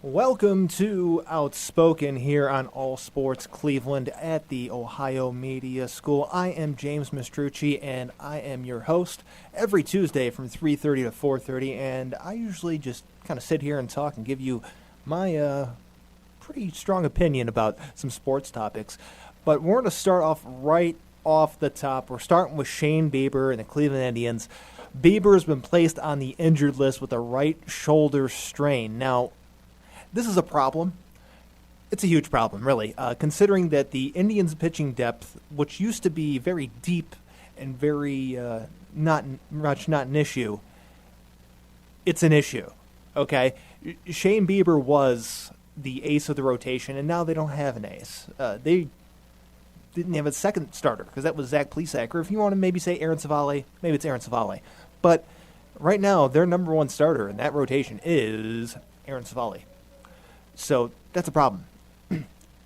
Welcome to Outspoken here on All Sports Cleveland at the Ohio Media School. I am James Mastrucci, and I am your host every Tuesday from 3:30 to 4:30, and I usually just kind of sit here and talk and give you my pretty strong opinion about some sports topics. But we're going to start off right off the top. We're starting with Shane Bieber and the Cleveland Indians. Bieber has been placed on the injured list with a right shoulder strain. Now, this is a problem. It's a huge problem, really, considering that the Indians' pitching depth, which used to be very deep and very not an issue, it's an issue, okay? Shane Bieber was the ace of the rotation, and now they don't have an ace. They didn't have a second starter, because that was Zach Plesac, or if you want to maybe say Aaron Savale, maybe it's Aaron Savale. But right now, their number one starter in that rotation is Aaron Savale. So that's a problem.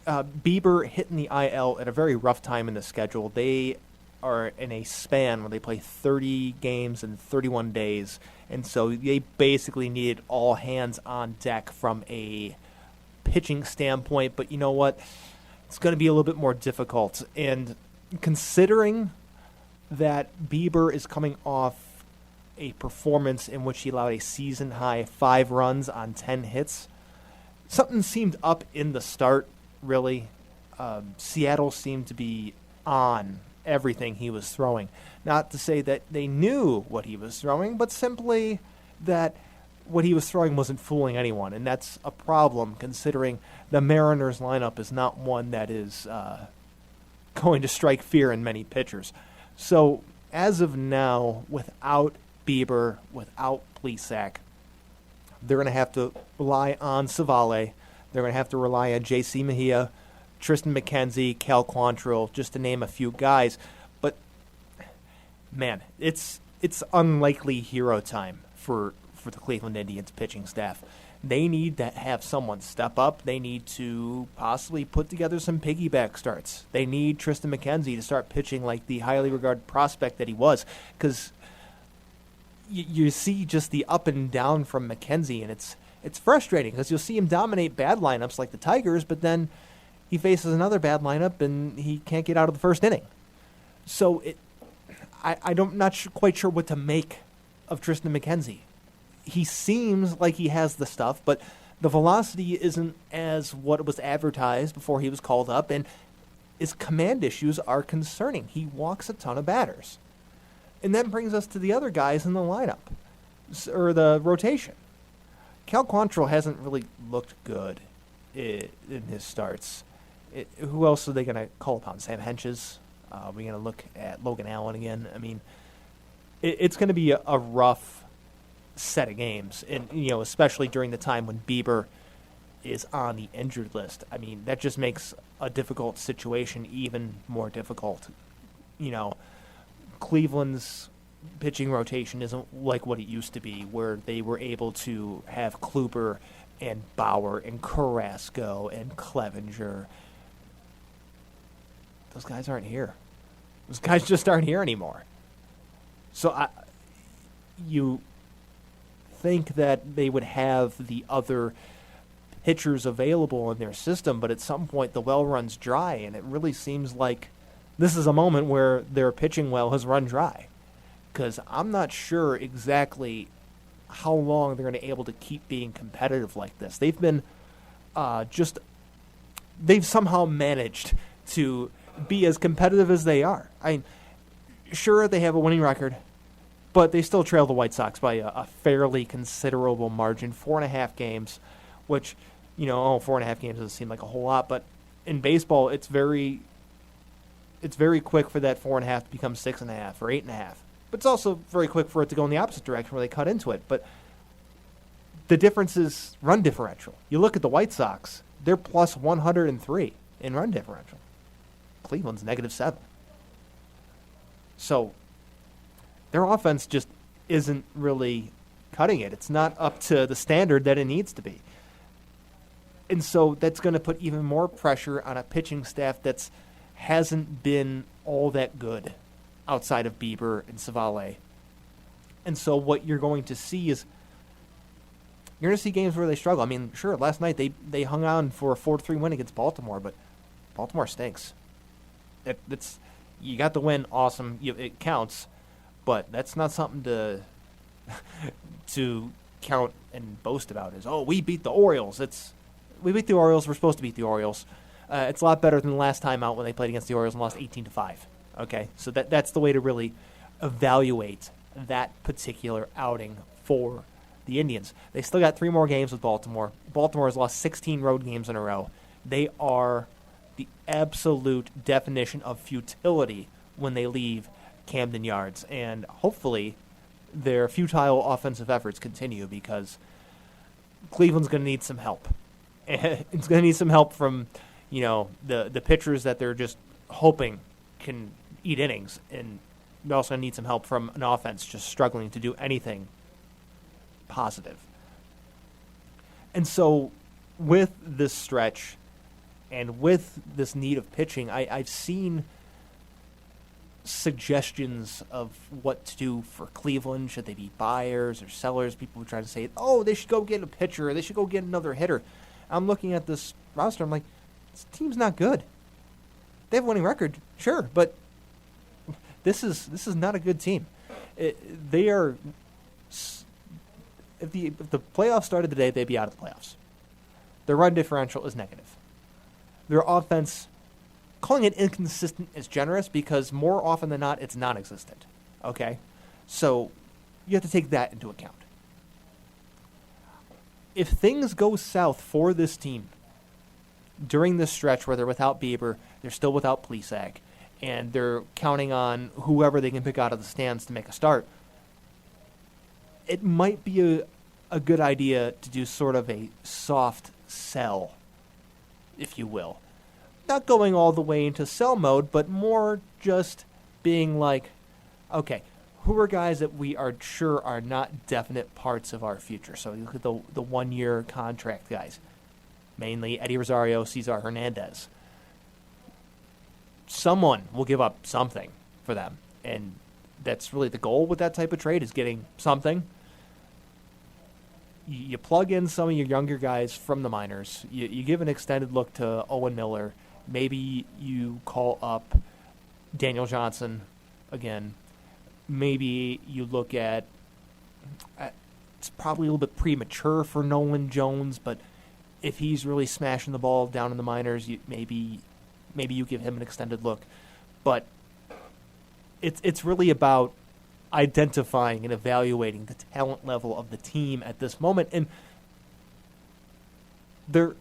Bieber hitting the IL at a very rough time in the schedule. They are in a span where they play 30 games in 31 days, and so they basically needed all hands on deck from a pitching standpoint. But you know what? It's going to be a little bit more difficult. And considering that Bieber is coming off a performance in which he allowed a season-high 5 runs on 10 hits, something seemed up in the start, really. Seattle seemed to be on everything he was throwing. Not to say that they knew what he was throwing, but simply that what he was throwing wasn't fooling anyone. And that's a problem, considering the Mariners lineup is not one that is going to strike fear in many pitchers. So, as of now, without Bieber, without Plesac, they're going to have to rely on Savale. They're going to have to rely on J.C. Mejia, Tristan McKenzie, Cal Quantrill, just to name a few guys. But, man, it's unlikely hero time for the Cleveland Indians pitching staff. They need to have someone step up. They need to possibly put together some piggyback starts. They need Tristan McKenzie to start pitching like the highly regarded prospect that he was, because you see just the up and down from McKenzie, and it's frustrating because you'll see him dominate bad lineups like the Tigers, but then he faces another bad lineup and he can't get out of the first inning. So I'm not quite sure what to make of Tristan McKenzie. He seems like he has the stuff, but the velocity isn't as what was advertised before he was called up, and his command issues are concerning. He walks a ton of batters. And that brings us to the other guys in the lineup, or the rotation. Cal Quantrill hasn't really looked good in his starts. Who else are they going to call upon? Sam Henches? We're going to look at Logan Allen again. I mean, it's going to be a rough set of games, and especially during the time when Bieber is on the injured list. I mean, that just makes a difficult situation even more difficult. Cleveland's pitching rotation isn't like what it used to be, where they were able to have Kluber and Bauer and Carrasco and Clevenger. Those guys aren't here. Those guys just aren't here anymore. So you think that they would have the other pitchers available in their system, but at some point the well runs dry, and it really seems like this is a moment where their pitching well has run dry, because I'm not sure exactly how long they're going to be able to keep being competitive like this. They've been they've somehow managed to be as competitive as they are. I mean, sure, they have a winning record, but they still trail the White Sox by a fairly considerable margin, 4.5 games, which, 4.5 games doesn't seem like a whole lot, but in baseball, it's very quick for that 4.5 to become 6.5 or 8.5. But it's also very quick for it to go in the opposite direction where they cut into it. But the difference is run differential. You look at the White Sox, they're plus 103 in run differential. Cleveland's -7. So their offense just isn't really cutting it. It's not up to the standard that it needs to be. And so that's going to put even more pressure on a pitching staff that's hasn't been all that good outside of Bieber and Savale. And so what you're going to see is You're going to see games where they struggle. I mean, sure, last night they hung on for a 4-3 win against Baltimore, but Baltimore stinks. It's you got the win, awesome. It counts, but that's not something to count and boast about. We beat the Orioles. We beat the Orioles. We're supposed to beat the Orioles. It's a lot better than the last time out when they played against the Orioles and lost 18-5. Okay, so that's the way to really evaluate that particular outing for the Indians. They still got 3 more games with Baltimore. Baltimore has lost 16 road games in a row. They are the absolute definition of futility when they leave Camden Yards. And hopefully their futile offensive efforts continue, because Cleveland's going to need some help. It's going to need some help from, the pitchers that they're just hoping can eat innings. And they're also going to need some help from an offense just struggling to do anything positive. And so with this stretch and with this need of pitching, I've seen suggestions of what to do for Cleveland. Should they be buyers or sellers? People were trying to say, they should go get a pitcher, or they should go get another hitter. I'm looking at this roster, I'm like, this team's not good. They have a winning record, sure, but this is not a good team. They are... If the playoffs started today, they'd be out of the playoffs. Their run differential is negative. Their offense, calling it inconsistent is generous, because more often than not, it's non-existent. Okay? So you have to take that into account. If things go south for this team during this stretch where they're without Bieber, they're still without Plesac, and they're counting on whoever they can pick out of the stands to make a start, it might be a good idea to do sort of a soft sell, if you will. Not going all the way into sell mode, but more just being like, okay, who are guys that we are sure are not definite parts of our future? So you look at the 1-year contract guys, mainly Eddie Rosario, Cesar Hernandez. Someone will give up something for them, and that's really the goal with that type of trade, is getting something. You plug in some of your younger guys from the minors. You give an extended look to Owen Miller. Maybe you call up Daniel Johnson again. Maybe you look at... it's probably a little bit premature for Nolan Jones, but if he's really smashing the ball down in the minors, maybe you give him an extended look. But it's really about identifying and evaluating the talent level of the team at this moment, and they're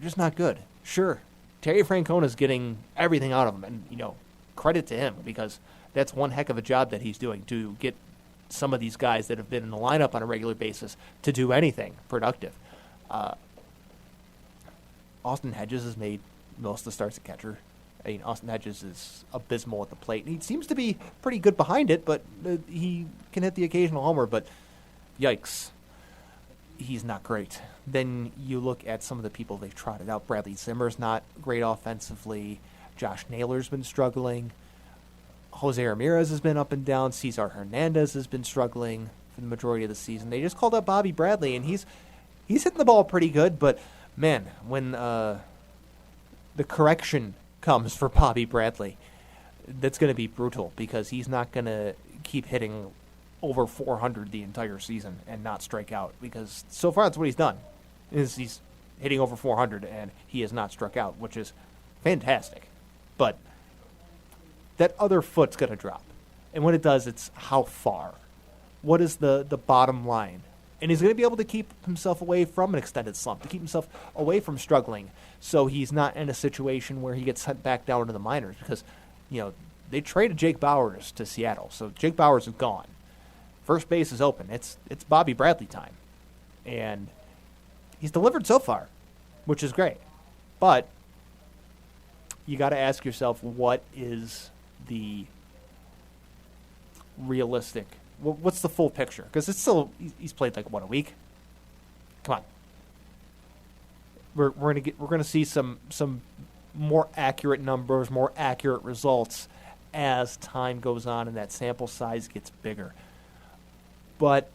just not good. Sure, Terry Francona's getting everything out of them, and credit to him, because that's one heck of a job that he's doing to get some of these guys that have been in the lineup on a regular basis to do anything productive. Austin Hedges has made most of the starts at catcher. Austin Hedges is abysmal at the plate. And he seems to be pretty good behind it, but he can hit the occasional homer. But yikes, he's not great. Then you look at some of the people they've trotted out. Bradley Zimmer's not great offensively. Josh Naylor's been struggling. Jose Ramirez has been up and down. Cesar Hernandez has been struggling for the majority of the season. They just called up Bobby Bradley, and he's hitting the ball pretty good. But, man, when the correction comes for Bobby Bradley, that's going to be brutal, because he's not going to keep hitting over 400 the entire season and not strike out, because so far that's what he's done, is he's hitting over 400 and he has not struck out, which is fantastic. But that other foot's going to drop, and when it does, it's how far. What is the bottom line? And he's going to be able to keep himself away from an extended slump, to keep himself away from struggling, so he's not in a situation where he gets sent back down to the minors, because, they traded Jake Bauers to Seattle, so Jake Bauers is gone. First base is open. It's Bobby Bradley time. And he's delivered so far, which is great. But you got to ask yourself, what is the realistic... What's the full picture? Because it's still, he's played a week. Come on, we're gonna see some more accurate numbers, more accurate results as time goes on and that sample size gets bigger. But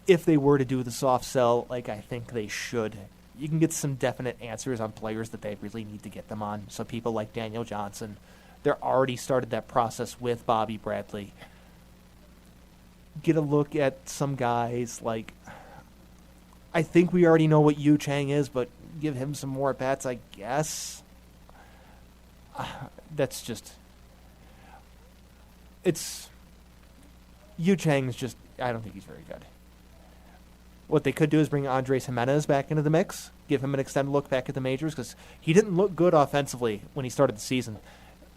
if they were to do the soft sell like I think they should, you can get some definite answers on players that they really need to get them on. So people like Daniel Johnson, they're already started that process with Bobby Bradley. Get a look at some guys like, I think we already know what Yu Chang is, but give him some more at-bats, I guess. That's just... Yu Chang is just... I don't think he's very good. What they could do is bring Andres Jimenez back into the mix, give him an extended look back at the majors, because he didn't look good offensively when he started the season.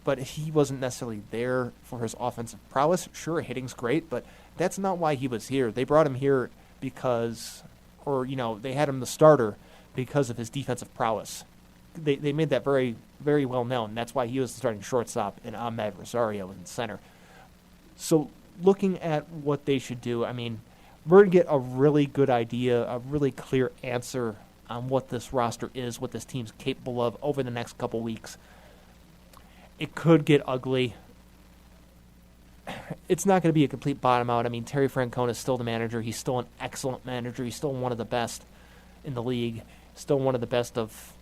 But he wasn't necessarily there for his offensive prowess. Sure, hitting's great, but that's not why he was here. They brought him here because... or, they had him the starter because of his defensive prowess. They made that very, very well known. That's why he was the starting shortstop and Ahmed Rosario was in center. So looking at what they should do, I mean, we're going to get a really good idea, a really clear answer on what this roster is, what this team's capable of over the next couple weeks. It could get ugly. It's not going to be a complete bottom out. I mean, Terry Francona is still the manager. He's still an excellent manager. He's still one of the best in the league. Still one of the best of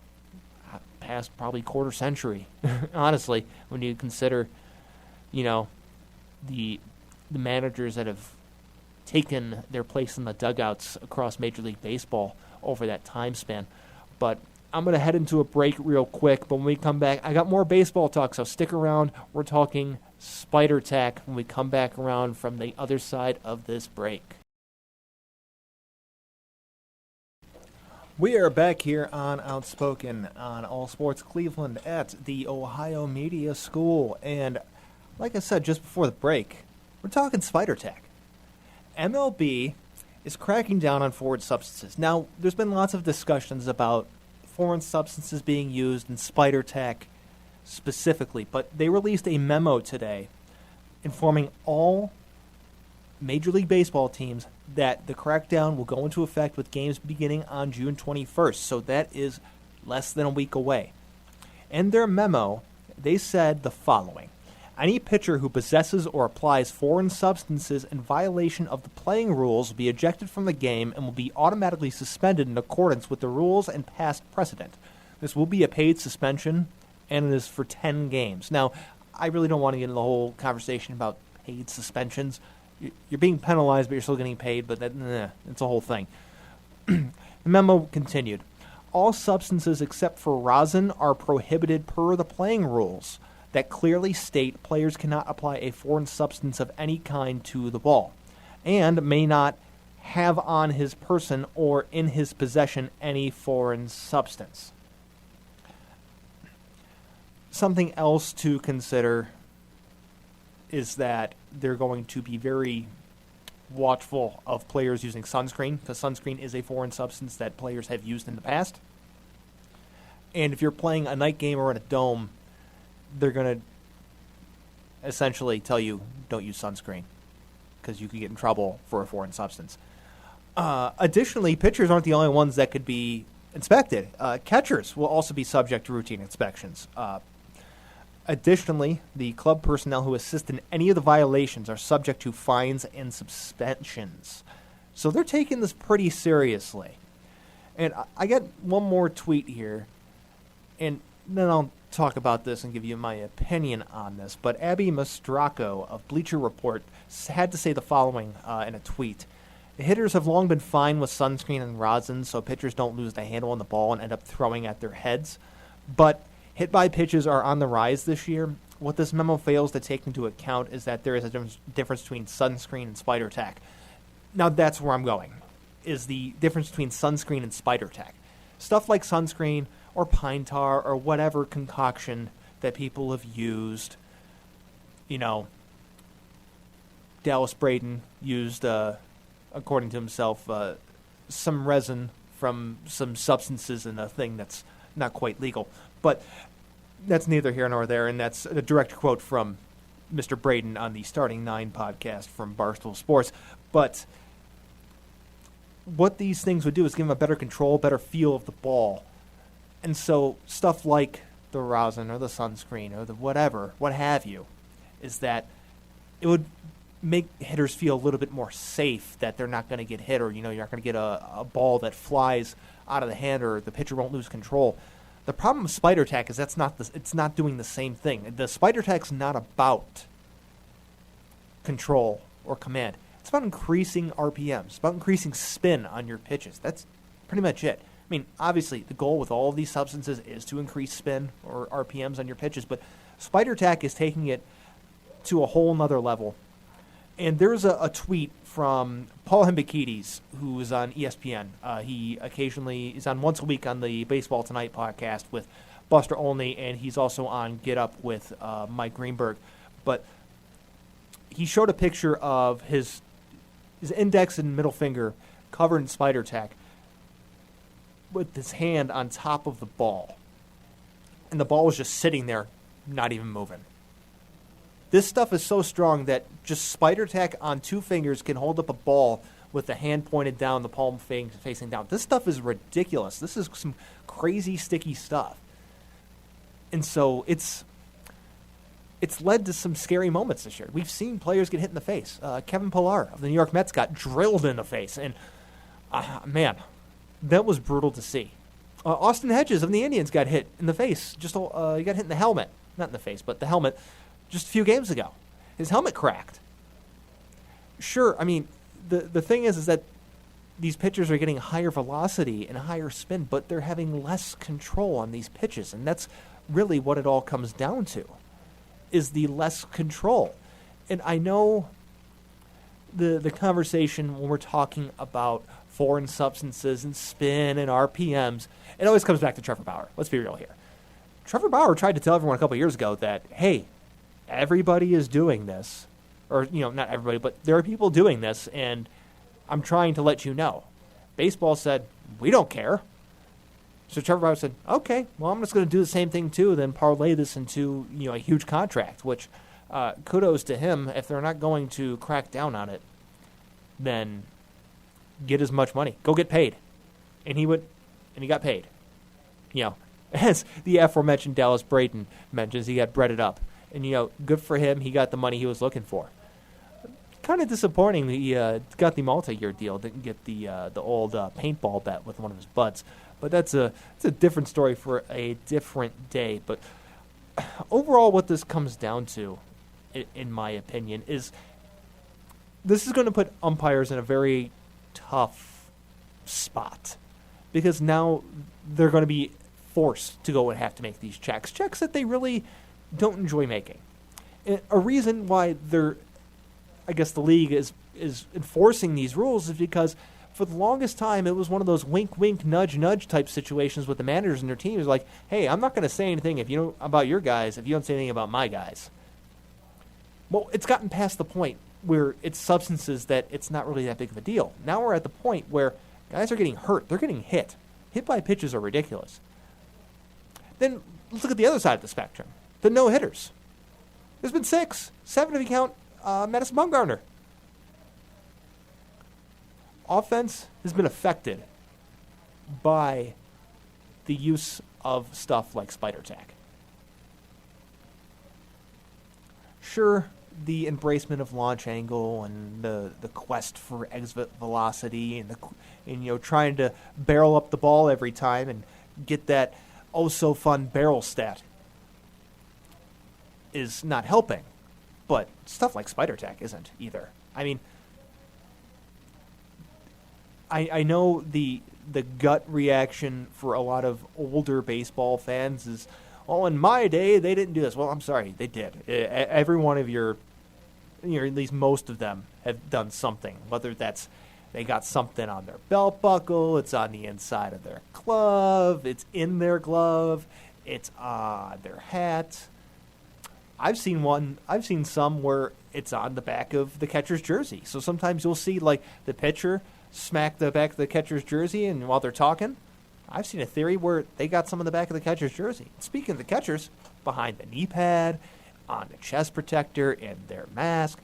past probably quarter century, honestly, when you consider, the managers that have taken their place in the dugouts across Major League Baseball over that time span. But I'm going to head into a break real quick, but when we come back, I got more baseball talk, so stick around. We're talking Spider Tack when we come back around from the other side of this break. We are back here on Outspoken on All Sports Cleveland at the Ohio Media School. And like I said just before the break, we're talking Spider Tack. MLB is cracking down on foreign substances. Now, there's been lots of discussions about foreign substances being used in Spider Tack specifically, but they released a memo today informing all Major League Baseball teams that the crackdown will go into effect with games beginning on June 21st, so that is less than a week away. In their memo, they said the following: any pitcher who possesses or applies foreign substances in violation of the playing rules will be ejected from the game and will be automatically suspended in accordance with the rules and past precedent. This will be a paid suspension, and it is for 10 games. Now, I really don't want to get into the whole conversation about paid suspensions. You're being penalized, but you're still getting paid, but it's a whole thing. The memo continued. All substances except for rosin are prohibited per the playing rules that clearly state players cannot apply a foreign substance of any kind to the ball, and may not have on his person or in his possession any foreign substance. Something else to consider is that they're going to be very watchful of players using sunscreen, because sunscreen is a foreign substance that players have used in the past. And if you're playing a night game or in a dome, they're going to essentially tell you don't use sunscreen because you could get in trouble for a foreign substance. Additionally, pitchers aren't the only ones that could be inspected. Catchers will also be subject to routine inspections. Additionally, the club personnel who assist in any of the violations are subject to fines and suspensions. So they're taking this pretty seriously. And I got one more tweet here, and then I'll talk about this and give you my opinion on this. But Abby Mastracco of Bleacher Report had to say the following in a tweet. The hitters have long been fine with sunscreen and rosin so pitchers don't lose the handle on the ball and end up throwing at their heads. But hit-by pitches are on the rise this year. What this memo fails to take into account is that there is a difference between sunscreen and Spider Tack. Now that's where I'm going, is the difference between sunscreen and Spider Tack. Stuff like sunscreen or pine tar or whatever concoction that people have used. Dallas Braden used, according to himself, some resin from some substances in a thing that's not quite legal. But that's neither here nor there, and that's a direct quote from Mr. Braden on the Starting Nine podcast from Barstool Sports. But what these things would do is give them a better control, better feel of the ball. And so stuff like the rosin or the sunscreen or the whatever, what have you, is that it would make hitters feel a little bit more safe that they're not going to get hit, or you're not going to get a ball that flies out of the hand, or the pitcher won't lose control. The problem with Spider Tack is it's not doing the same thing. The Spider Tack's not about control or command. It's about increasing RPMs. It's about increasing spin on your pitches. That's pretty much it. I mean, obviously, the goal with all of these substances is to increase spin or RPMs on your pitches, but Spider Tack is taking it to a whole nother level. And there's a tweet from Paul Hembekides, who is on ESPN. He occasionally is on once a week on the Baseball Tonight podcast with Buster Olney, and he's also on Get Up with Mike Greenberg. But he showed a picture of his index and middle finger covered in Spider Tack with his hand on top of the ball. And the ball was just sitting there, not even moving. This stuff is so strong that just Spider Tack on two fingers can hold up a ball with the hand pointed down, the palm facing down. This stuff is ridiculous. This is some crazy, sticky stuff. And so it's led to some scary moments this year. We've seen players get hit in the face. Kevin Pillar of the New York Mets got drilled in the face. And, man, that was brutal to see. Austin Hedges of the Indians got hit in the face. He got hit in the helmet. Not in the face, but the helmet. Just a few games ago. His helmet cracked. Sure, I mean, the thing is that these pitchers are getting higher velocity and higher spin, but they're having less control on these pitches, and that's really what it all comes down to, is the less control. And I know the conversation when we're talking about foreign substances and spin and RPMs, it always comes back to Trevor Bauer. Let's be real here. Trevor Bauer tried to tell everyone a couple years ago that, hey, everybody is doing this, or, not everybody, but there are people doing this, and I'm trying to let you know. Baseball said, we don't care. So Trevor Bauer said, okay, well, I'm just going to do the same thing too, then parlay this into, a huge contract, which kudos to him. If they're not going to crack down on it, then get as much money. Go get paid. And he got paid. As the aforementioned Dallas Braden mentions, he got breaded up. And, good for him. He got the money he was looking for. Kind of disappointing that he got the multi-year deal, didn't get the old paintball bet with one of his buds. But it's a different story for a different day. But overall, what this comes down to, in my opinion, is this is going to put umpires in a very tough spot. Because now they're going to be forced to go and have to make these checks that they really don't enjoy making. And a reason why the league is enforcing these rules is because for the longest time it was one of those wink, wink, nudge, nudge type situations with the managers and their teams. Like, hey, I'm not going to say anything about your guys if you don't say anything about my guys. Well, it's gotten past the point where it's substances that it's not really that big of a deal. Now we're at the point where guys are getting hurt. They're getting hit. Hit by pitches are ridiculous. Then let's look at the other side of the spectrum. The no-hitters. There's been 6. 7 if you count Madison Bumgarner. Offense has been affected by the use of stuff like Spider Tack. Sure, the embracement of launch angle and the quest for exit velocity and trying to barrel up the ball every time and get that oh-so-fun barrel stat is not helping, but stuff like Spider Tack isn't either. I mean, I know the gut reaction for a lot of older baseball fans is, oh, in my day, they didn't do this. Well, I'm sorry, they did. Every one of at least most of them have done something, whether that's they got something on their belt buckle, it's on the inside of their glove, it's in their glove, it's on their hat. I've seen some where it's on the back of the catcher's jersey. So sometimes you'll see like the pitcher smack the back of the catcher's jersey, and while they're talking, I've seen a theory where they got some on the back of the catcher's jersey. Speaking of the catchers, behind the knee pad, on the chest protector, in their mask.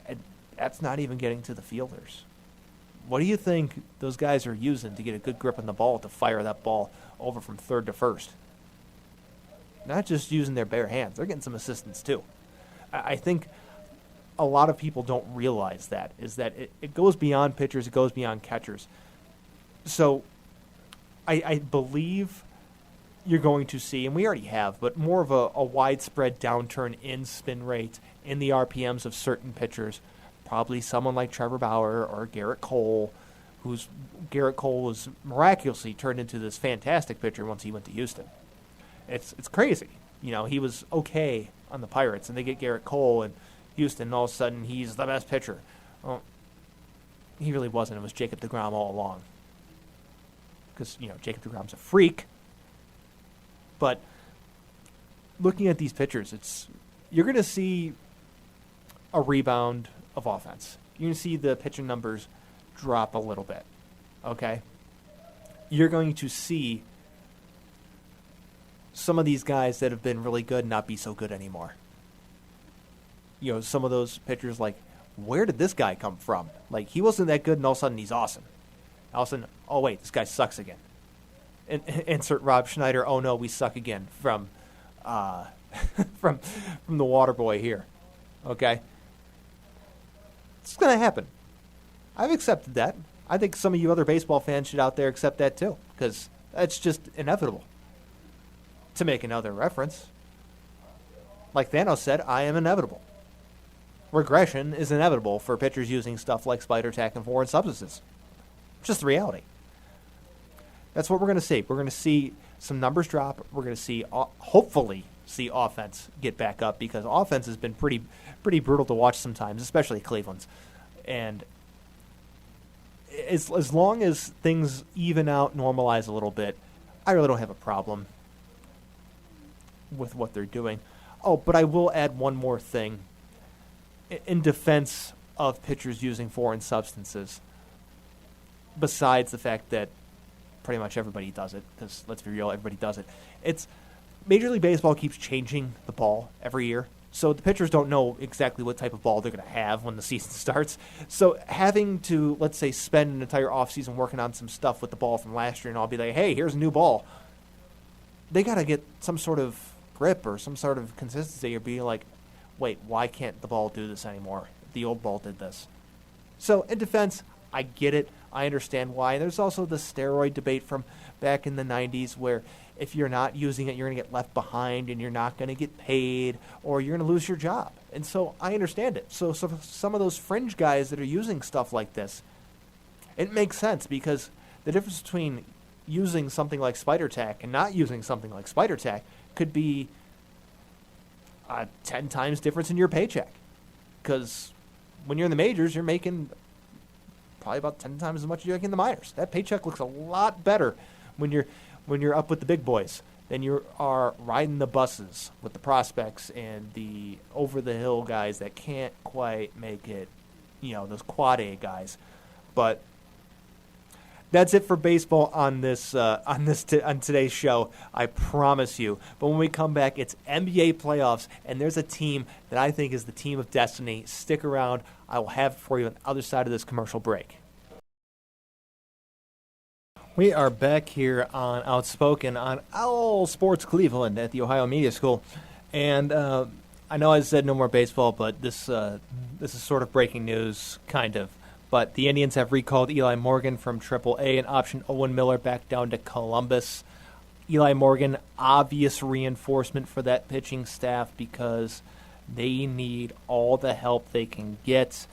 And that's not even getting to the fielders. What do you think those guys are using to get a good grip on the ball to fire that ball over from third to first? Not just using their bare hands. They're getting some assistance too. I think a lot of people don't realize that, is that it goes beyond pitchers, it goes beyond catchers. So I believe you're going to see, and we already have, but more of a widespread downturn in spin rate, in the RPMs of certain pitchers. Probably someone like Trevor Bauer or Garrett Cole, Garrett Cole was miraculously turned into this fantastic pitcher once he went to Houston. It's crazy. He was okay on the Pirates, and they get Garrett Cole in Houston, and all of a sudden he's the best pitcher. Well, he really wasn't. It was Jacob deGrom all along. Because, Jacob deGrom's a freak. But looking at these pitchers, you're going to see a rebound of offense. You're going to see the pitching numbers drop a little bit. Okay? You're going to see some of these guys that have been really good not be so good anymore. Some of those pitchers, like, where did this guy come from? Like, he wasn't that good, and all of a sudden he's awesome. All of a sudden, oh, wait, this guy sucks again. Insert Rob Schneider, oh, no, we suck again from from the water boy here. Okay? It's going to happen. I've accepted that. I think some of you other baseball fans should out there accept that too, because that's just inevitable. To make another reference, like Thanos said, I am inevitable. Regression is inevitable for pitchers using stuff like spider tack and foreign substances. Just the reality. That's what we're going to see. We're going to see some numbers drop. We're going to see, hopefully, see offense get back up, because offense has been pretty brutal to watch sometimes, especially Cleveland's. And as long as things even out, normalize a little bit, I really don't have a problem with what they're doing. Oh, but I will add one more thing. In defense of pitchers using foreign substances, besides the fact that pretty much everybody does it, because let's be real, everybody does it. It's Major League Baseball keeps changing the ball every year, so the pitchers don't know exactly what type of ball they're going to have when the season starts. So having to, let's say, spend an entire offseason working on some stuff with the ball from last year, and I'll be like, hey, here's a new ball. They got to get some sort of grip or some sort of consistency, or be like, wait, why can't the ball do this anymore? The old ball did this. So in defense, I get it. I understand why. There's also the steroid debate from back in the 90s where if you're not using it, you're going to get left behind and you're not going to get paid, or you're going to lose your job. And so I understand it. So some of those fringe guys that are using stuff like this, it makes sense, because the difference between using something like spider tack and not using something like spider tack could be 10 times difference in your paycheck. Because when you're in the majors, you're making probably about 10 times as much as you make in the minors. That paycheck looks a lot better when you're up with the big boys than you are riding the buses with the prospects and the over-the-hill guys that can't quite make it, those quad A guys. But that's it for baseball on today's show, I promise you. But when we come back, it's NBA playoffs, and there's a team that I think is the team of destiny. Stick around. I will have it for you on the other side of this commercial break. We are back here on Outspoken on All Sports Cleveland at the Ohio Media School. And I know I said no more baseball, but this is sort of breaking news, kind of. But the Indians have recalled Eli Morgan from AAA and optioned Owen Miller back down to Columbus. Eli Morgan, obvious reinforcement for that pitching staff, because they need all the help they can get.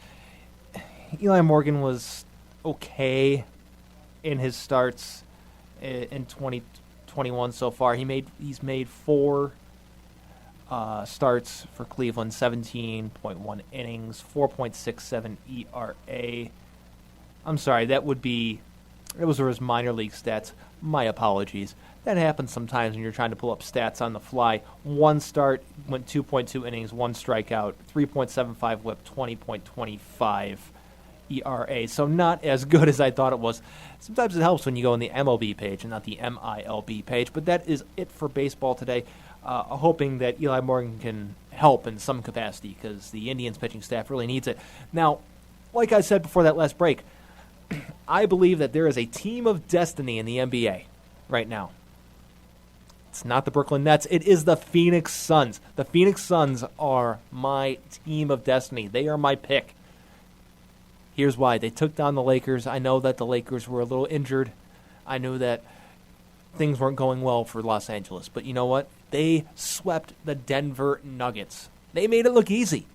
Eli Morgan was okay in his starts in 2021 so far. He's made 4 starts for Cleveland, 17.1 innings, 4.67 ERA. I'm sorry, it was his minor league stats. My apologies. That happens sometimes when you're trying to pull up stats on the fly. 1 start, went 2.2 innings, 1 strikeout, 3.75 whip, 20.25 ERA. So not as good as I thought it was. Sometimes it helps when you go on the MLB page and not the MILB page. But that is it for baseball today. Hoping that Eli Morgan can help in some capacity, because the Indians pitching staff really needs it. Now, like I said before that last break, I believe that there is a team of destiny in the NBA right now. It's not the Brooklyn Nets. It is the Phoenix Suns. The Phoenix Suns are my team of destiny. They are my pick. Here's why. They took down the Lakers. I know that the Lakers were a little injured. I knew that things weren't going well for Los Angeles. But you know what? They swept the Denver Nuggets. They made it look easy.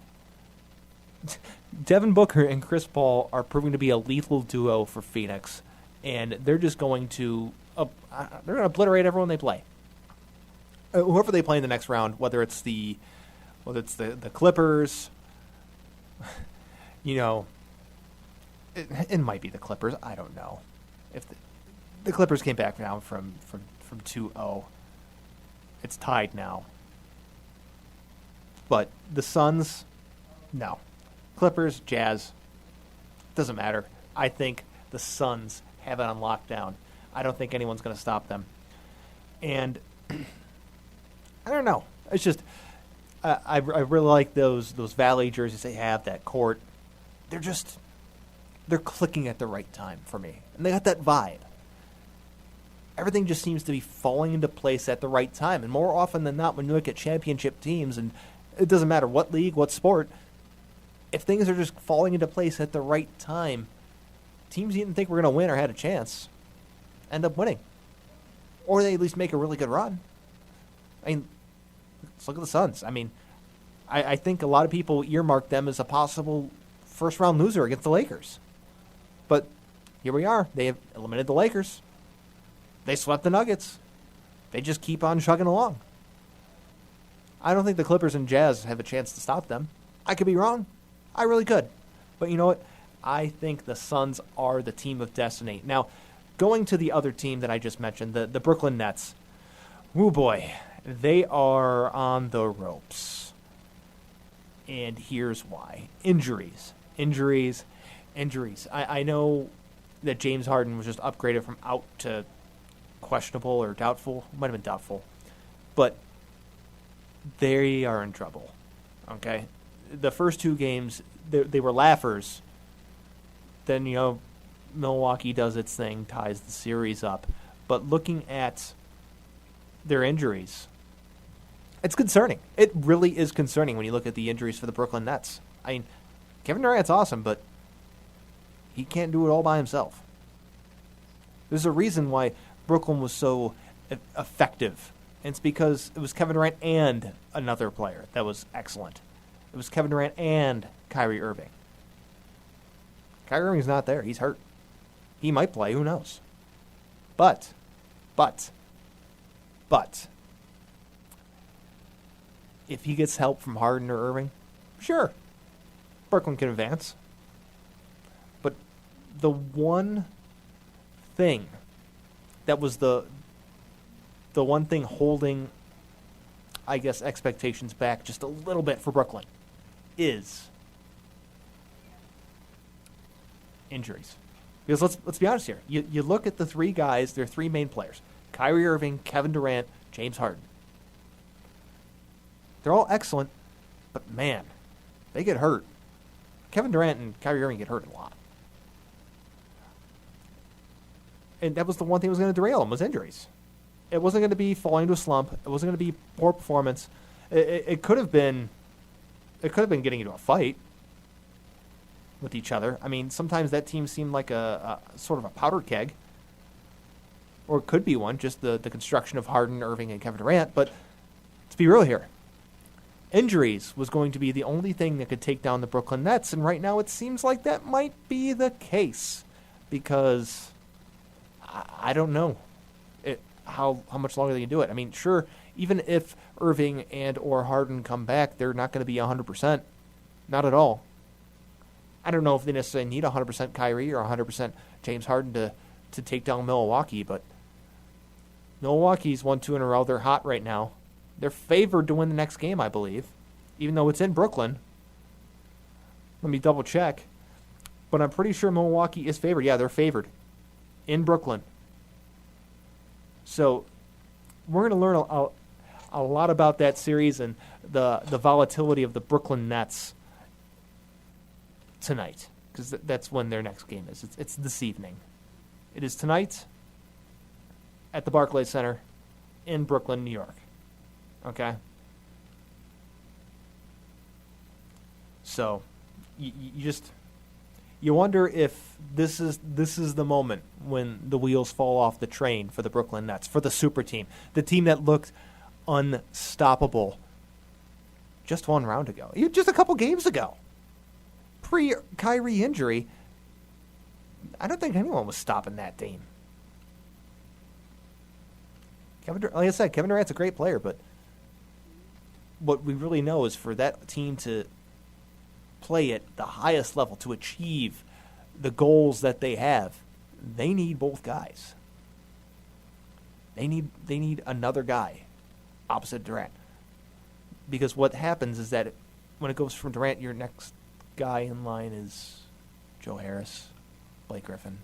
Devin Booker and Chris Paul are proving to be a lethal duo for Phoenix. And they're just going to obliterate everyone they play. Whoever they play in the next round, whether it's the Clippers, it might be the Clippers. I don't know. If the Clippers came back now from 2-0, it's tied now. But the Suns, no. Clippers, Jazz, doesn't matter. I think the Suns have it on lockdown. I don't think anyone's going to stop them. And I don't know. It's just I really like those Valley jerseys they have, that court. They're clicking at the right time for me. And they got that vibe. Everything just seems to be falling into place at the right time. And more often than not, when you look at championship teams, and it doesn't matter what league, what sport, if things are just falling into place at the right time, teams you didn't think were going to win or had a chance end up winning. Or they at least make a really good run. I mean, let's look at the Suns. I mean, I think a lot of people earmark them as a possible first-round loser against the Lakers. But here we are. They have eliminated the Lakers. They swept the Nuggets. They just keep on chugging along. I don't think the Clippers and Jazz have a chance to stop them. I could be wrong. I really could. But you know what? I think the Suns are the team of destiny. Now, going to the other team that I just mentioned, the Brooklyn Nets. Woo boy. They are on the ropes. And here's why. Injuries. I know that James Harden was just upgraded from out to questionable or doubtful. Might have been doubtful. But they are in trouble. Okay? The first two games, they were laughers. Then, Milwaukee does its thing, ties the series up. But looking at their injuries, it's concerning. It really is concerning when you look at the injuries for the Brooklyn Nets. I mean, Kevin Durant's awesome, but he can't do it all by himself. There's a reason why Brooklyn was so effective. And it's because it was Kevin Durant and another player that was excellent. It was Kevin Durant and Kyrie Irving. Kyrie Irving's not there. He's hurt. He might play. Who knows? But, if he gets help from Harden or Irving, sure, Brooklyn can advance. But the one thing that was the one thing holding, I guess, expectations back just a little bit for Brooklyn is injuries. Because let's be honest here. You look at the three guys, their three main players, Kyrie Irving, Kevin Durant, James Harden. They're all excellent, but man, they get hurt. Kevin Durant and Kyrie Irving get hurt a lot. And that was the one thing that was going to derail them, was injuries. It wasn't going to be falling into a slump. It wasn't going to be poor performance. It could have been getting into a fight with each other. I mean, sometimes that team seemed like a sort of a powder keg. Or it could be one, just the construction of Harden, Irving, and Kevin Durant. But let's be real here. Injuries was going to be the only thing that could take down the Brooklyn Nets, and right now it seems like that might be the case. Because I don't know how much longer they can do it. I mean, sure, even if Irving and or Harden come back, they're not going to be 100%. Not at all. I don't know if they necessarily need 100% Kyrie or 100% James Harden to take down Milwaukee, but Milwaukee's won 2 in a row. They're hot right now. They're favored to win the next game, I believe, even though it's in Brooklyn. Let me double check. But I'm pretty sure Milwaukee is favored. Yeah, they're favored in Brooklyn. So we're going to learn a lot about that series and the volatility of the Brooklyn Nets tonight, because that's when their next game is. It's this evening. It is tonight at the Barclays Center. in Brooklyn, New York. Okay? So, you wonder if this is the moment when the wheels fall off the train for the Brooklyn Nets, for the super team, the team that looked unstoppable just one round ago, just a couple games ago. Pre-Kyrie injury, I don't think anyone was stopping that team. Like I said, Kevin Durant's a great player, but what we really know is for that team to play at the highest level, to achieve the goals that they have, they need both guys. They need another guy opposite Durant. Because what happens is that when it goes from Durant, your next guy in line is Joe Harris, Blake Griffin.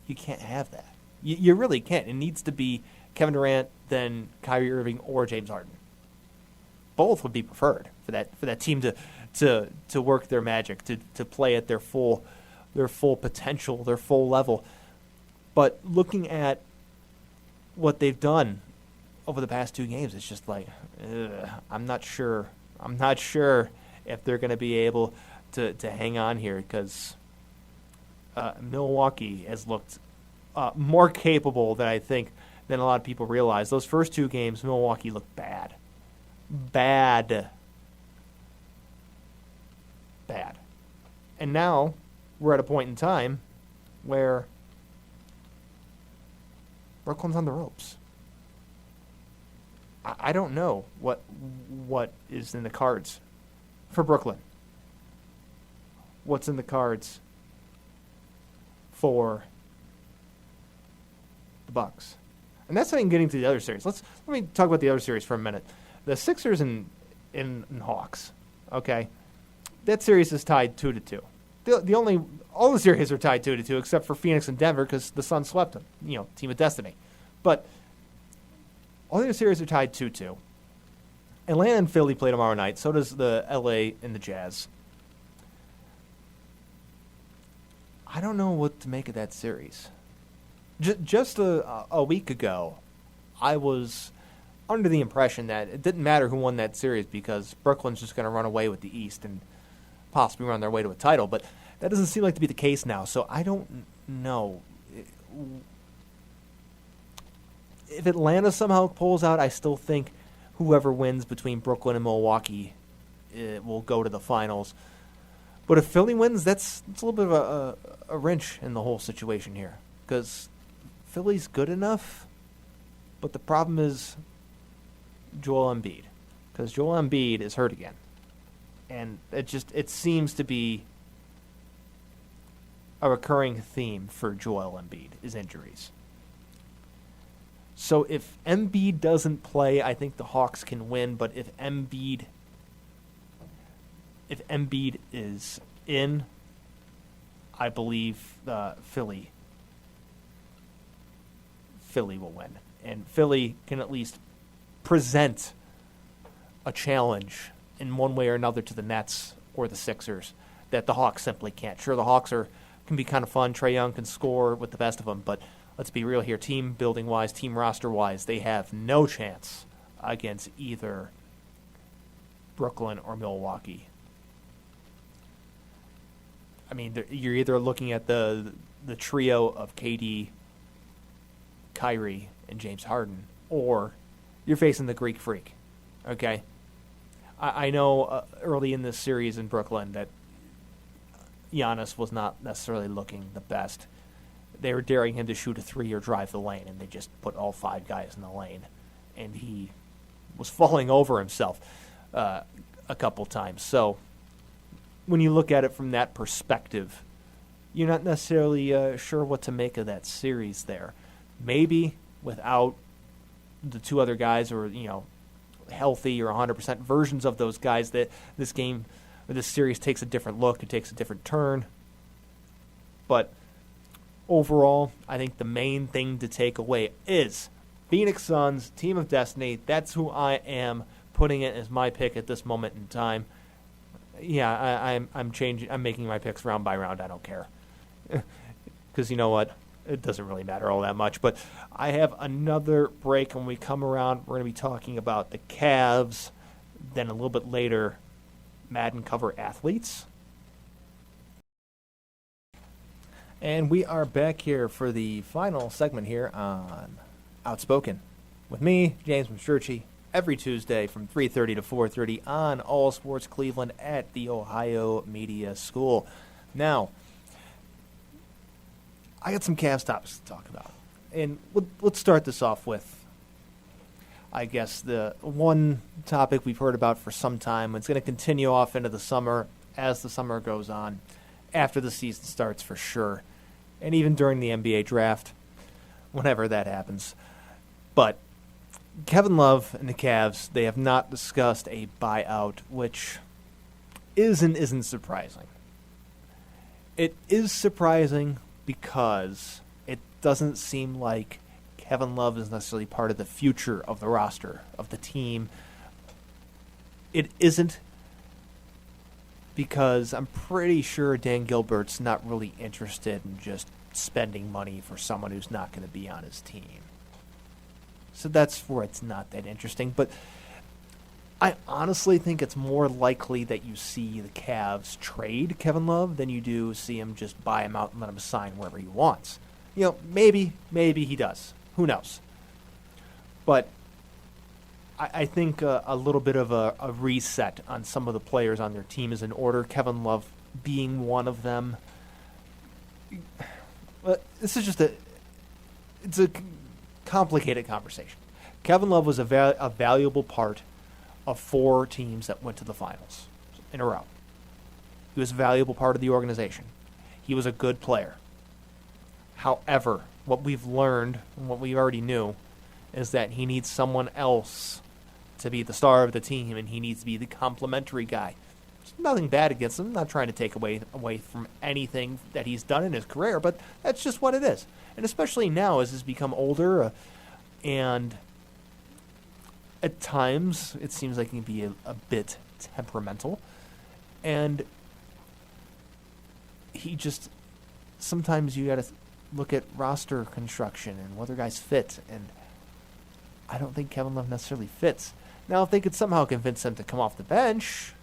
You can't have that. You really can't. It needs to be Kevin Durant, then Kyrie Irving, or James Harden. Both would be preferred for that team to work their magic, to play at their full potential, their full level. But looking at what they've done over the past 2 games, it's just like, I'm not sure. I'm not sure if they're going to be able to hang on here, because Milwaukee has looked more capable than a lot of people realize. Those first 2 games, Milwaukee looked bad. Bad. And now we're at a point in time where Brooklyn's on the ropes. I don't know what is in the cards for Brooklyn. What's in the cards for the Bucks? And that's not even getting to the other series. Let me talk about the other series for a minute. The Sixers and Hawks. Okay, that series is tied 2-2. All the series are tied 2-2 except for Phoenix and Denver because the Suns swept them. Team of destiny. But all the other series are tied 2-2. Atlanta and Philly play tomorrow night. So does the LA and the Jazz. I don't know what to make of that series. Just a week ago, I was under the impression that it didn't matter who won that series because Brooklyn's just going to run away with the East and possibly run their way to a title. But that doesn't seem like to be the case now. So I don't know. If Atlanta somehow pulls out, I still think whoever wins between Brooklyn and Milwaukee will go to the finals. But if Philly wins, that's a little bit of a wrench in the whole situation here. Because Philly's good enough, but the problem is Joel Embiid. Because Joel Embiid is hurt again. And it seems to be a recurring theme for Joel Embiid, is injuries. So if Embiid doesn't play, I think the Hawks can win. But if Embiid is in, I believe Philly will win. And Philly can at least present a challenge in one way or another to the Nets or the Sixers that the Hawks simply can't. Sure, the Hawks can be kind of fun. Trae Young can score with the best of them, but let's be real here. Team building wise, team roster wise, they have no chance against either Brooklyn or Milwaukee. I mean, you're either looking at the trio of KD, Kyrie, and James Harden, or you're facing the Greek Freak. Okay? I know early in this series in Brooklyn that Giannis was not necessarily looking the best. They were daring him to shoot a 3 or drive the lane, and they just put all 5 guys in the lane. And he was falling over himself a couple times. So when you look at it from that perspective, you're not necessarily sure what to make of that series there. Maybe without the 2 other guys or, healthy or 100% versions of those guys, that this series takes a different look, it takes a different turn. But overall, I think the main thing to take away is Phoenix Suns, Team of Destiny. That's who I am putting it as my pick at this moment in time. Yeah, I'm changing. I'm making my picks round by round. I don't care, because you know what? it doesn't really matter all that much. But I have another break. When we come around, we're going to be talking about the Cavs. Then a little bit later, Madden cover athletes. And we are back here for the final segment here on Outspoken with me, James Mastrucci, every Tuesday from 3:30 to 4:30 on All Sports Cleveland at the Ohio Media School. Now, I got some Cavs topics to talk about. And let's start this off with, I guess, the one topic we've heard about for some time. It's going to continue off into the summer as the summer goes on, after the season starts for sure, and even during the NBA draft, whenever that happens. But Kevin Love and the Cavs, they have not discussed a buyout, which is and isn't surprising. It is surprising because it doesn't seem like Kevin Love is necessarily part of the future of the roster, of the team. It isn't because I'm pretty sure Dan Gilbert's not really interested in just spending money for someone who's not going to be on his team. So that's where it's not that interesting. But I honestly think it's more likely that you see the Cavs trade Kevin Love than you do see him just buy him out and let him sign wherever he wants. Maybe he does. Who knows? But I think a little bit of a reset on some of the players on their team is in order, Kevin Love being one of them. This is just it's a complicated conversation. Kevin Love was a valuable part of 4 teams that went to the finals in a row. He was a valuable part of the organization. He was a good player. However, what we've learned, and what we already knew, is that he needs someone else to be the star of the team, and he needs to be the complimentary guy. There's nothing bad against him. I'm not trying to take away from anything that he's done in his career, but that's just what it is. And especially now as he's become older, and at times it seems like he can be a bit temperamental. And he just, sometimes you got to look at roster construction and whether guys fit, and I don't think Kevin Love necessarily fits. Now, if they could somehow convince him to come off the bench,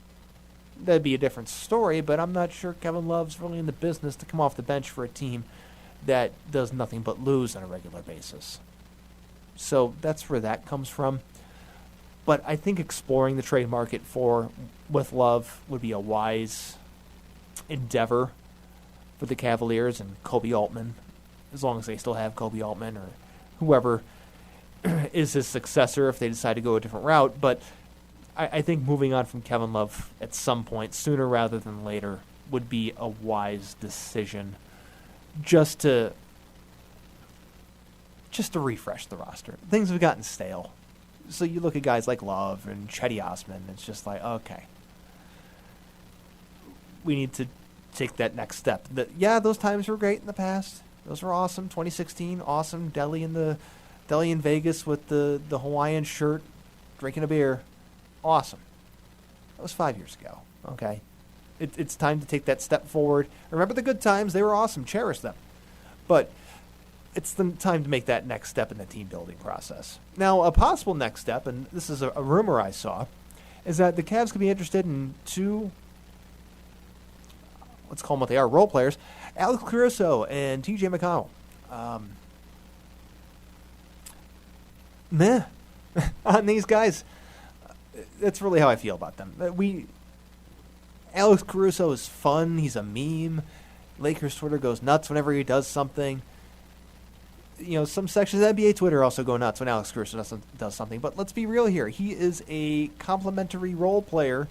that'd be a different story, but I'm not sure Kevin Love's really in the business to come off the bench for a team that does nothing but lose on a regular basis. So that's where that comes from. But I think exploring the trade market with Love would be a wise endeavor for the Cavaliers and Kobe Altman, as long as they still have Kobe Altman or whoever is his successor if they decide to go a different route. But I think moving on from Kevin Love at some point, sooner rather than later, would be a wise decision just to refresh the roster. Things have gotten stale. So you look at guys like Love and Chetty Osman, it's just like, okay, we need to take that next step. Those times were great in the past. Those were awesome. 2016, awesome. Deli in Vegas with the Hawaiian shirt, drinking a beer. Awesome. That was 5 years ago. Okay. It's time to take that step forward. Remember the good times. They were awesome. Cherish them. But it's the time to make that next step in the team building process. Now, a possible next step, and this is a rumor I saw, is that the Cavs could be interested in 2, let's call them what they are, role players, Alex Caruso and TJ McConnell. On these guys, that's really how I feel about them. Alex Caruso is fun. He's a meme. Lakers Twitter goes nuts whenever he does something. Some sections of NBA Twitter also go nuts when Alex Caruso does something. But let's be real here. He is a complimentary role player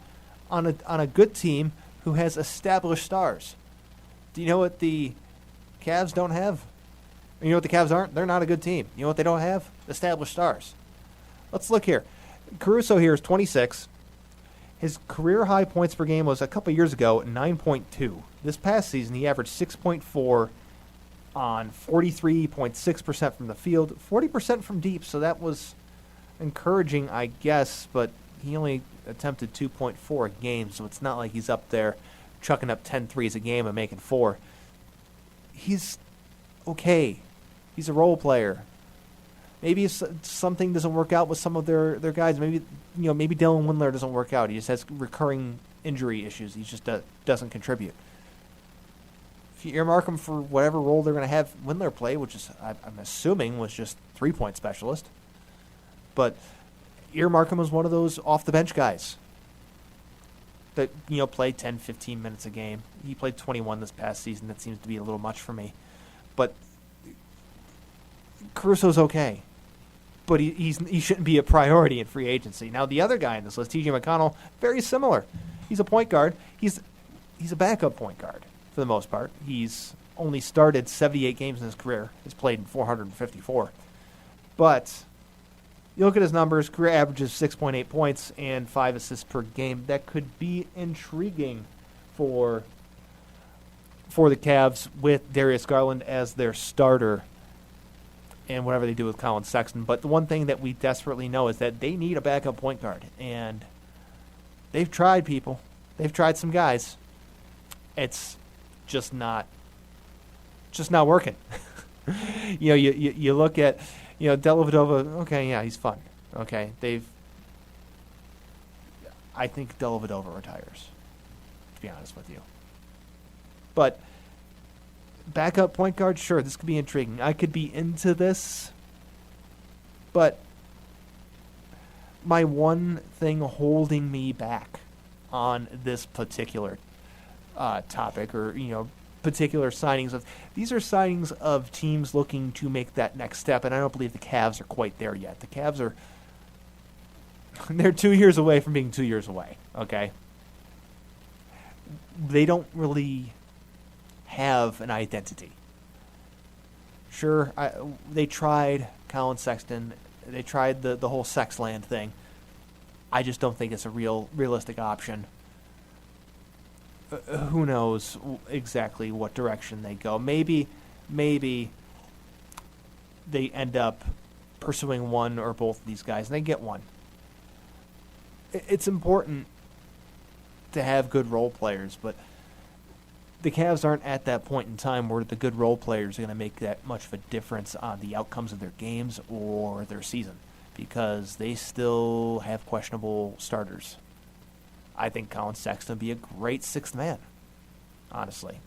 on a good team who has established stars. Do you know what the Cavs don't have? You know what the Cavs aren't? They're not a good team. You know what they don't have? Established stars. Let's look here. Caruso here is 26. His career high points per game was a couple years ago, 9.2. This past season, he averaged 6.4 on 43.6% from the field, 40% from deep, so that was encouraging, I guess, but he only attempted 2.4 a game, so it's not like he's up there chucking up 10 threes a game and making 4. He's okay. He's a role player. Maybe if something doesn't work out with some of their guys. Maybe Dylan Windler doesn't work out. He just has recurring injury issues. He just doesn't contribute. If you earmark him for whatever role they're going to have Windler play, which is I'm assuming was just 3-point specialist, but earmark him as one of those off the bench guys that play 10, 15 minutes a game. He played 21 this past season. That seems to be a little much for me, but Caruso's okay. But he shouldn't be a priority in free agency. Now the other guy in this list, T.J. McConnell, very similar. He's a point guard. He's a backup point guard for the most part. He's only started 78 games in his career. He's played in 454. But you look at his numbers, career averages 6.8 points and 5 assists per game. That could be intriguing for the Cavs with Darius Garland as their starter and whatever they do with Colin Sexton. But the one thing that we desperately know is that they need a backup point guard. And they've tried people. They've tried some guys. It's just not working. You look at Dellavedova. Okay, yeah, he's fun. Okay, I think Dellavedova retires, to be honest with you. But backup point guard, sure, this could be intriguing. I could be into this, but my one thing holding me back on this particular topic, or particular signings of these are signings of teams looking to make that next step, and I don't believe the Cavs are quite there yet. The Cavs they're 2 years away from being 2 years away. Okay, they don't really have an identity. Sure, they tried Colin Sexton. They tried the whole Sexland thing. I just don't think it's a realistic option. Who knows exactly what direction they go. Maybe they end up pursuing one or both of these guys, and they get one. It's important to have good role players, but the Cavs aren't at that point in time where the good role players are going to make that much of a difference on the outcomes of their games or their season, because they still have questionable starters. I think Colin Sexton would be a great sixth man, honestly.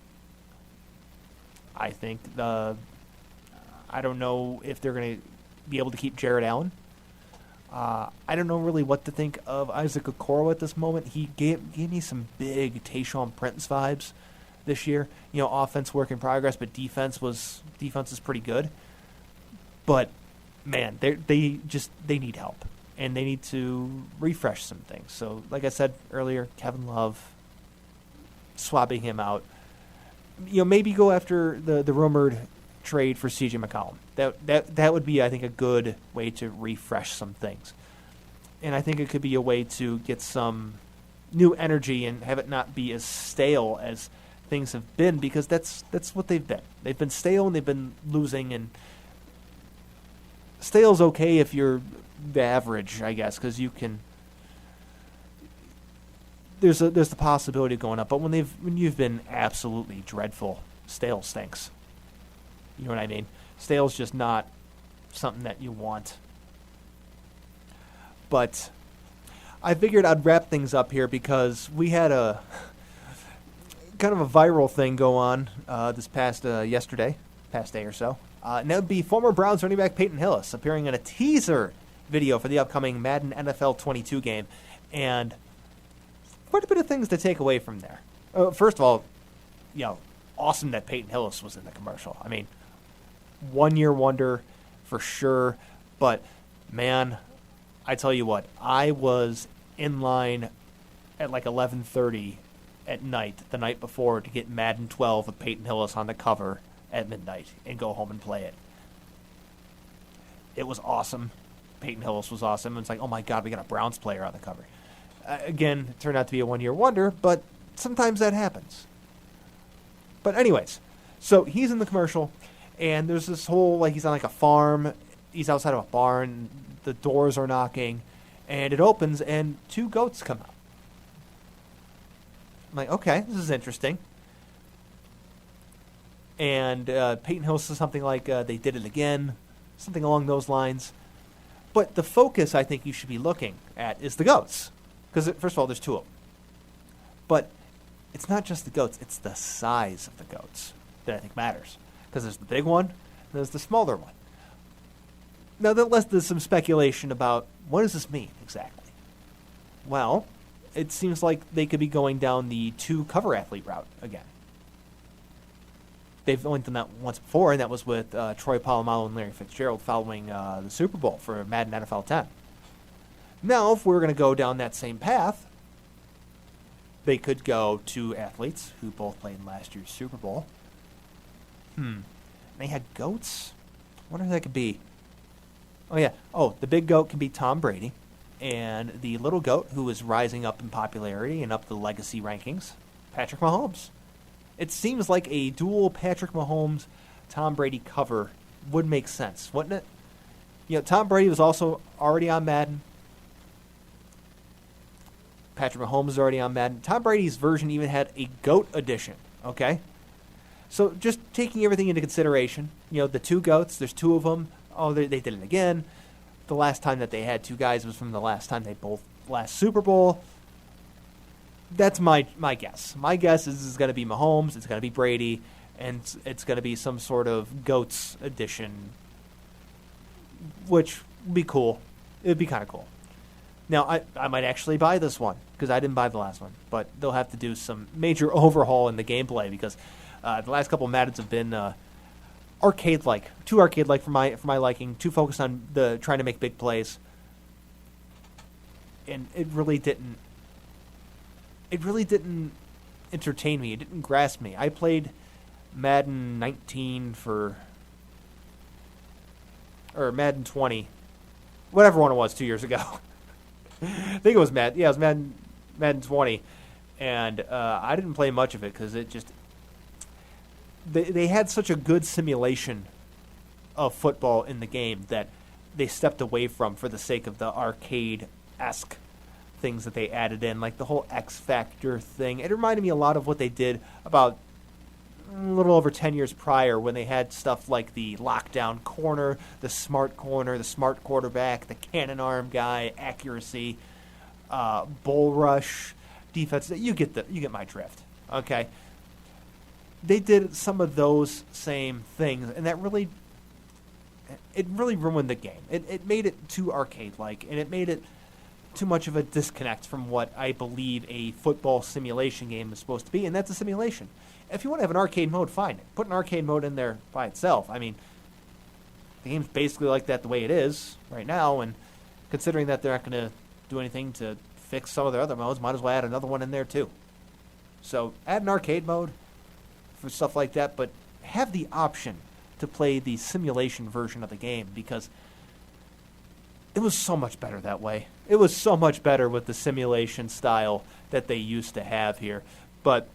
I think I don't know if they're going to be able to keep Jared Allen. I don't know really what to think of Isaac Okoro at this moment. He gave me some big Tayshaun Prince vibes this year. Offense work in progress, but defense is pretty good. But man, they need help, and they need to refresh some things. So, like I said earlier, Kevin Love, swapping him out. Maybe go after the rumored trade for C.J. McCollum. That would be, I think, a good way to refresh some things. And I think it could be a way to get some new energy and have it not be as stale as things have been, because that's what they've been. They've been stale and they've been losing, and stale's okay if you're the average, I guess, because you can. There's the possibility of going up, but when you've been absolutely dreadful, stale stinks. You know what I mean? Stale's just not something that you want. But I figured I'd wrap things up here because we had a kind of a viral thing go on this past day or so. And that would be former Browns running back Peyton Hillis appearing in a teaser video for the upcoming Madden NFL 22 game. And quite a bit of things to take away from there. First of all, awesome that Peyton Hillis was in the commercial. I mean, 1 year wonder for sure. But man, I tell you what, I was in line at like 11:30 at night the night before to get Madden 12 with Peyton Hillis on the cover at midnight and go home and play it. It was awesome. Peyton Hillis was awesome. It's like, oh my God, we got a Browns player on the cover. Again, it turned out to be a 1 year wonder, but sometimes that happens. But anyways, so he's in the commercial, and there's this whole, he's on a farm. He's outside of a barn. The doors are knocking, and it opens, and 2 goats come out. I'm like, okay, this is interesting. And Peyton Hill says something like, they did it again, something along those lines. But the focus I think you should be looking at is the GOATs. Because, first of all, there's two of them. But it's not just the GOATs, it's the size of the GOATs that I think matters. Because there's the big one, and there's the smaller one. Now, there's some speculation about what does this mean exactly? Well, it seems like they could be going down the two cover athlete route again. They've only done that once before, and that was with Troy Polamalu and Larry Fitzgerald following the Super Bowl for Madden NFL 10. Now, if we're going to go down that same path, they could go two athletes who both played in last year's Super Bowl. They had GOATs? I wonder who that could be. Oh, yeah. Oh, the big GOAT can be Tom Brady. And the little GOAT, who is rising up in popularity and up the legacy rankings, Patrick Mahomes. It seems like a dual Patrick Mahomes, Tom Brady cover would make sense, wouldn't it? You know, Tom Brady was also already on Madden. Patrick Mahomes is already on Madden. Tom Brady's version even had a GOAT edition, okay? So just taking everything into consideration, you know, the two GOATs, there's two of them. Oh, they did it again. The last time that they had two guys was from the last time they both last Super Bowl. That's my guess. My guess is it's going to be Mahomes, it's going to be Brady, and it's going to be some sort of GOATs edition, which would be cool. It would be kind of cool. Now, I might actually buy this one, because I didn't buy the last one, but they'll have to do some major overhaul in the gameplay, because the last couple of Maddens have been arcade-like, too arcade-like for my liking, too focused on the trying to make big plays, and it really didn't entertain me. It didn't grasp me. I played Madden 19 or Madden 20, whatever one it was 2 years ago. I think it was Madden. Yeah, it was Madden 20, and I didn't play much of it because it just they had such a good simulation of football in the game that they stepped away from for the sake of the arcade-esque things that they added in, like the whole X Factor thing. It reminded me a lot of what they did about a little over 10 years prior when they had stuff like the lockdown corner, the smart quarterback, the cannon arm guy, accuracy, bull rush, defense. You get my drift. Okay. They did some of those same things, and that really ruined the game. It made it too arcade-like, and it made it too much of a disconnect from what I believe a football simulation game is supposed to be, and that's a simulation. If you want to have an arcade mode, fine. Put an arcade mode in there by itself. I mean, the game's basically like that the way it is right now, and considering that they're not going to do anything to fix some of their other modes, might as well add another one in there too. So add an arcade mode for stuff like that, but have the option to play the simulation version of the game, because it was so much better that way. It was so much better with the simulation style that they used to have here. But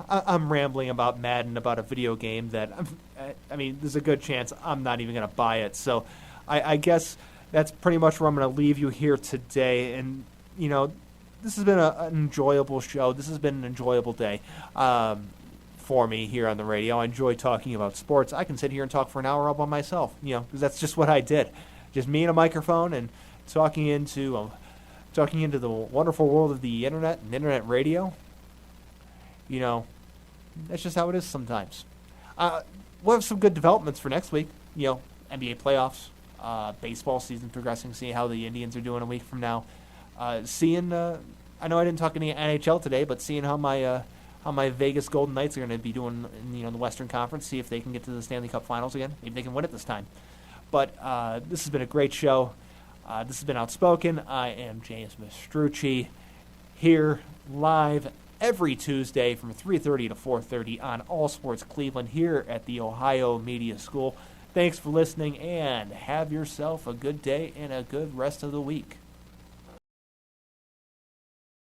I'm rambling about Madden, about a video game that, I mean, there's a good chance I'm not even going to buy it. So I guess that's pretty much where I'm going to leave you here today. And, you know, this has been an enjoyable show. This has been an enjoyable day for me here on the radio. I enjoy talking about sports. I can sit here and talk for an hour all by myself, you know, because that's just what I did. Just me and a microphone and talking into the wonderful world of the internet and internet radio. You know, that's just how it is sometimes. We'll have some good developments for next week. You know, NBA playoffs, baseball season progressing, see how the Indians are doing a week from now. Seeing, I know I didn't talk any NHL today, but seeing how my Vegas Golden Knights are going to be doing in the Western Conference, see if they can get to the Stanley Cup Finals again. Maybe they can win it this time. But this has been a great show. This has been Outspoken. I am James Mastrucci, here live every Tuesday from 3:30 to 4:30 on All Sports Cleveland here at the Ohio Media School. Thanks for listening, and have yourself a good day and a good rest of the week.